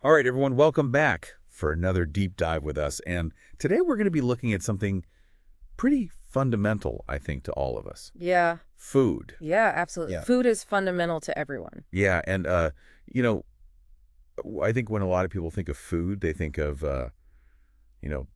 All right, everyone, welcome back for another deep dive with us. And today we're going to be looking at something pretty fundamental, I think, to all of us. Yeah, Food. yeah, absolutely. Yeah. Food is fundamental to everyone. Yeah, and you know, I think when a lot of people think of food, they think of you know,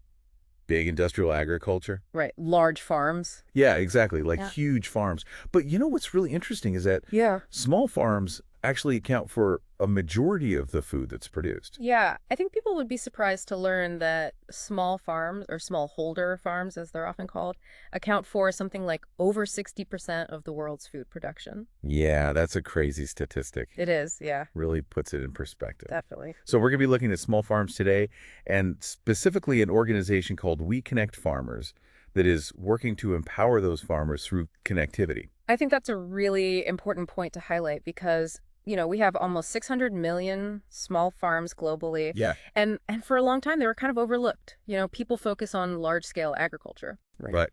big industrial agriculture. Right. Large farms. Yeah, exactly, like Yeah. huge farms. But you know what's really interesting is that Yeah. small farms actually account for a majority of the food that's produced. Yeah, I think people would be surprised to learn that small farms, or smallholder farms as they're often called, account for something like over 60% of the world's food production. Yeah, that's a crazy statistic. It is, yeah, Really puts it in perspective. definitely. So we're going to be looking at small farms today, and specifically an organization called WeconnectFarmers that is working to empower those farmers through connectivity. I think that's a really important point to highlight because, we have almost 600 million small farms globally. Yeah. And for a long time, they were kind of overlooked. People focus on large-scale agriculture. Right. But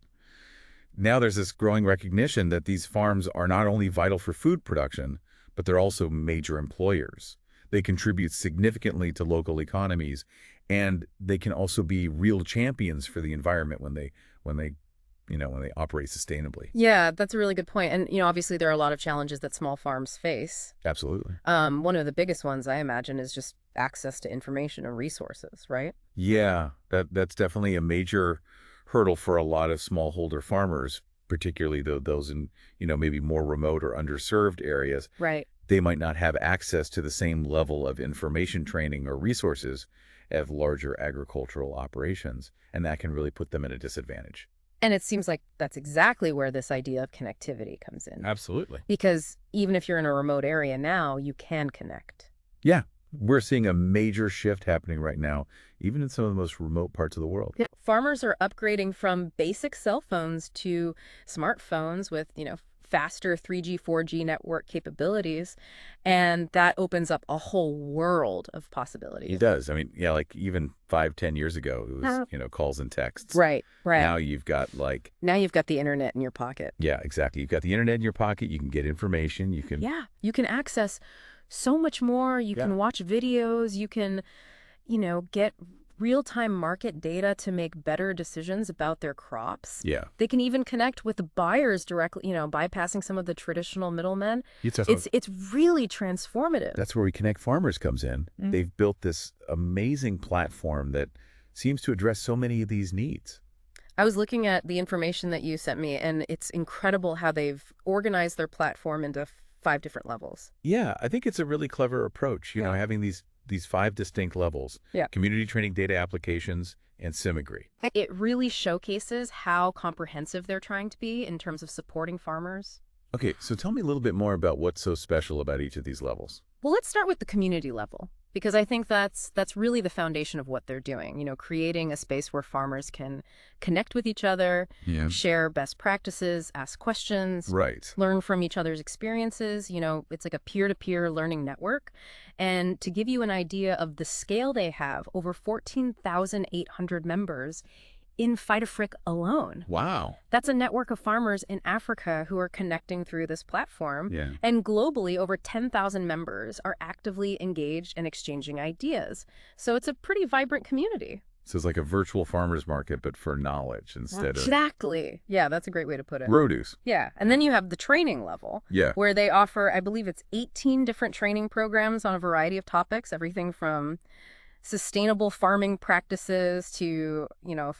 now there's this growing recognition that these farms are not only vital for food production, but they're also major employers. They contribute significantly to local economies, and they can also be real champions for the environment when they operate sustainably. Yeah, that's a really good point. And, obviously there are a lot of challenges that small farms face. Absolutely. One of the biggest ones, I imagine, is just access to information and resources, right? Yeah, that's definitely a major hurdle for a lot of smallholder farmers, particularly those in, maybe more remote or underserved areas. Right. They might not have access to the same level of information training or resources as larger agricultural operations, and that can really put them at a disadvantage. And it seems like that's exactly where this idea of connectivity comes in. Absolutely. Because even if you're in a remote area now, you can connect. Yeah, we're seeing a major shift happening right now, even in some of the most remote parts of the world. Yeah. Farmers are upgrading from basic cell phones to smartphones with, faster 3G, 4G network capabilities. And that opens up a whole world of possibilities. It does. I mean, yeah, like even 5, 10 years ago, it was, calls and texts. Right, right. Now you've got Now you've got the internet in your pocket. yeah, exactly. You've got the internet in your pocket. You can get information. Yeah, you can access so much more. You can watch videos. You can, get real-time market data to make better decisions about their crops. Yeah. They can even connect with the buyers directly, bypassing some of the traditional middlemen. It's really transformative. That's where WeConnectFarmers comes in. They've built this amazing platform that seems to address so many of these needs. I was looking at the information that you sent me, and it's incredible how they've organized their platform into 5 different levels. Yeah, I think it's a really clever approach, having these 5 distinct levels. Yeah. Community training data applications and Simagri. It really showcases how comprehensive they're trying to be in terms of supporting farmers. Okay, so tell me a little bit more about what's so special about each of these levels. Well, let's start with the community level, because I think that's really the foundation of what they're doing, creating a space where farmers can connect with each other, share best practices, ask questions, Right. learn from each other's experiences. It's like a peer-to-peer learning network. And to give you an idea of the scale they have, over 14,800 members in Phytofric alone. Wow. That's a network of farmers in Africa who are connecting through this platform. Yeah. And globally, over 10,000 members are actively engaged and exchanging ideas. So it's a pretty vibrant community. So it's like a virtual farmers market, but for knowledge instead of Exactly. Yeah, that's a great way to put it. produce. Yeah. And then you have the training level, Yeah. where they offer, I believe it's 18 different training programs on a variety of topics, everything from sustainable farming practices to,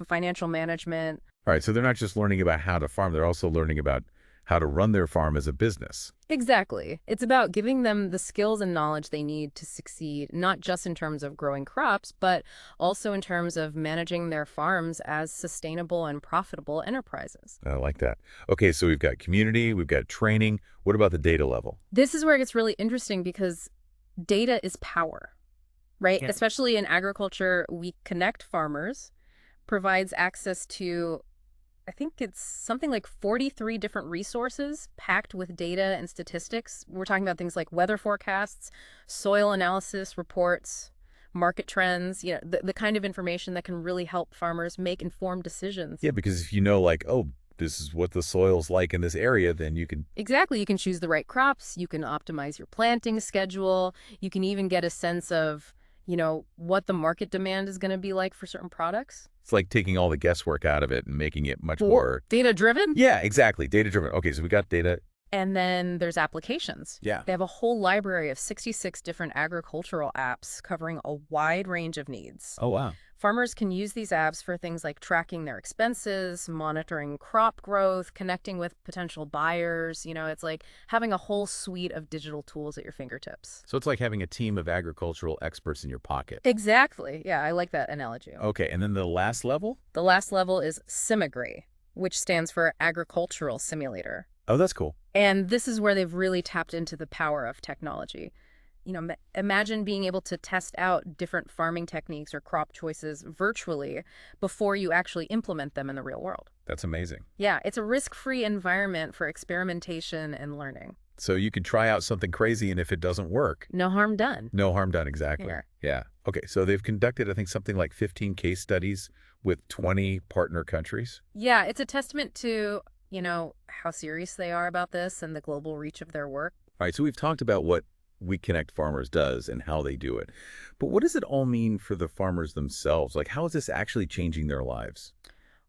financial management. All right, so they're not just learning about how to farm, they're also learning about how to run their farm as a business. Exactly. It's about giving them the skills and knowledge they need to succeed, not just in terms of growing crops, but also in terms of managing their farms as sustainable and profitable enterprises. I like that. Okay, so we've got community, we've got training. What about the data level? This is where it gets really interesting because data is power, right? Yeah. Especially in agriculture, WeConnectFarmers provides access to, I think it's something like 43 different resources packed with data and statistics. We're talking about things like weather forecasts, soil analysis reports, market trends, the kind of information that can really help farmers make informed decisions. Yeah, because if you know, like, oh, this is what the soil's like in this area, then you can... Exactly. You can choose the right crops. You can optimize your planting schedule. You can even get a sense of, what the market demand is going to be like for certain products. It's like taking all the guesswork out of it and making it much Or more... data-driven. Yeah, exactly. Data-driven. Okay, so we got data. And then there's applications. Yeah. They have a whole library of 66 different agricultural apps covering a wide range of needs. Oh, wow. Farmers can use these apps for things like tracking their expenses, monitoring crop growth, connecting with potential buyers. It's like having a whole suite of digital tools at your fingertips. So it's like having a team of agricultural experts in your pocket. Exactly. Yeah, I like that analogy. Okay, and then the last level? The last level is Simagri, which stands for Agricultural Simulator. Oh, that's cool. And this is where they've really tapped into the power of technology. Imagine being able to test out different farming techniques or crop choices virtually before you actually implement them in the real world. That's amazing. Yeah, it's a risk-free environment for experimentation and learning. So you could try out something crazy, and if it doesn't work... No harm done. No harm done, exactly. Yeah. Yeah. Okay, so they've conducted, I think, something like 15 case studies with 20 partner countries. Yeah, it's a testament to, how serious they are about this and the global reach of their work. All right, so we've talked about what WeConnectFarmers does and how they do it. But what does it all mean for the farmers themselves? Like, how is this actually changing their lives?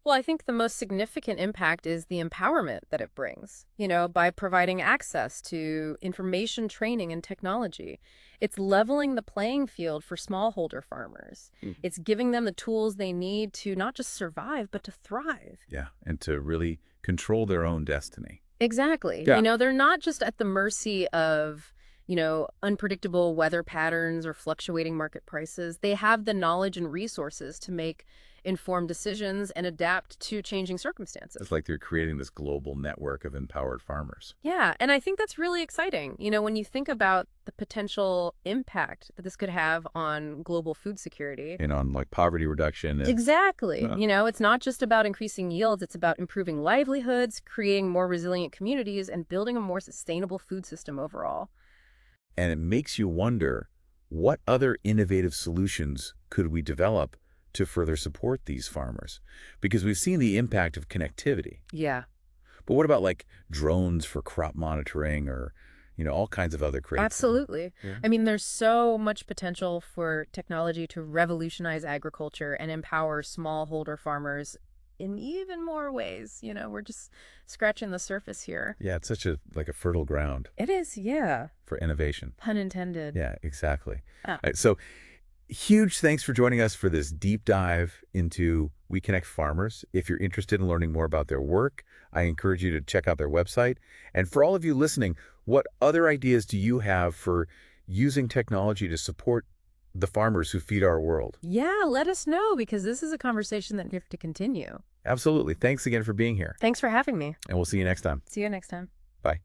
Well, I think the most significant impact is the empowerment that it brings, by providing access to information, training, and technology. It's leveling the playing field for smallholder farmers. It's giving them the tools they need to not just survive, but to thrive. Yeah, and to really control their own destiny. Exactly. Yeah. They're not just at the mercy of, unpredictable weather patterns or fluctuating market prices. They have the knowledge and resources to make informed decisions and adapt to changing circumstances. It's like they're creating this global network of empowered farmers. Yeah, and I think that's really exciting. When you think about the potential impact that this could have on global food security. And on like poverty reduction. And, Exactly. It's not just about increasing yields, it's about improving livelihoods, creating more resilient communities, and building a more sustainable food system overall. and it makes you wonder, what other innovative solutions could we develop to further support these farmers? Because we've seen the impact of connectivity. Yeah. But what about like drones for crop monitoring or, all kinds of other creative... Absolutely. Yeah. I mean, there's so much potential for technology to revolutionize agriculture and empower smallholder farmers in even more ways. We're just scratching the surface here. Yeah, it's such a fertile ground It is, yeah. for innovation. Pun intended. Yeah, exactly. Ah. All right, so huge thanks for joining us for this deep dive into WeConnectFarmers. If you're interested in learning more about their work, I encourage you to check out their website. And for all of you listening, what other ideas do you have for using technology to support the farmers who feed our world? Yeah, let us know, because this is a conversation that we have to continue. Absolutely. Thanks again for being here. Thanks for having me. And we'll see you next time. See you next time. Bye.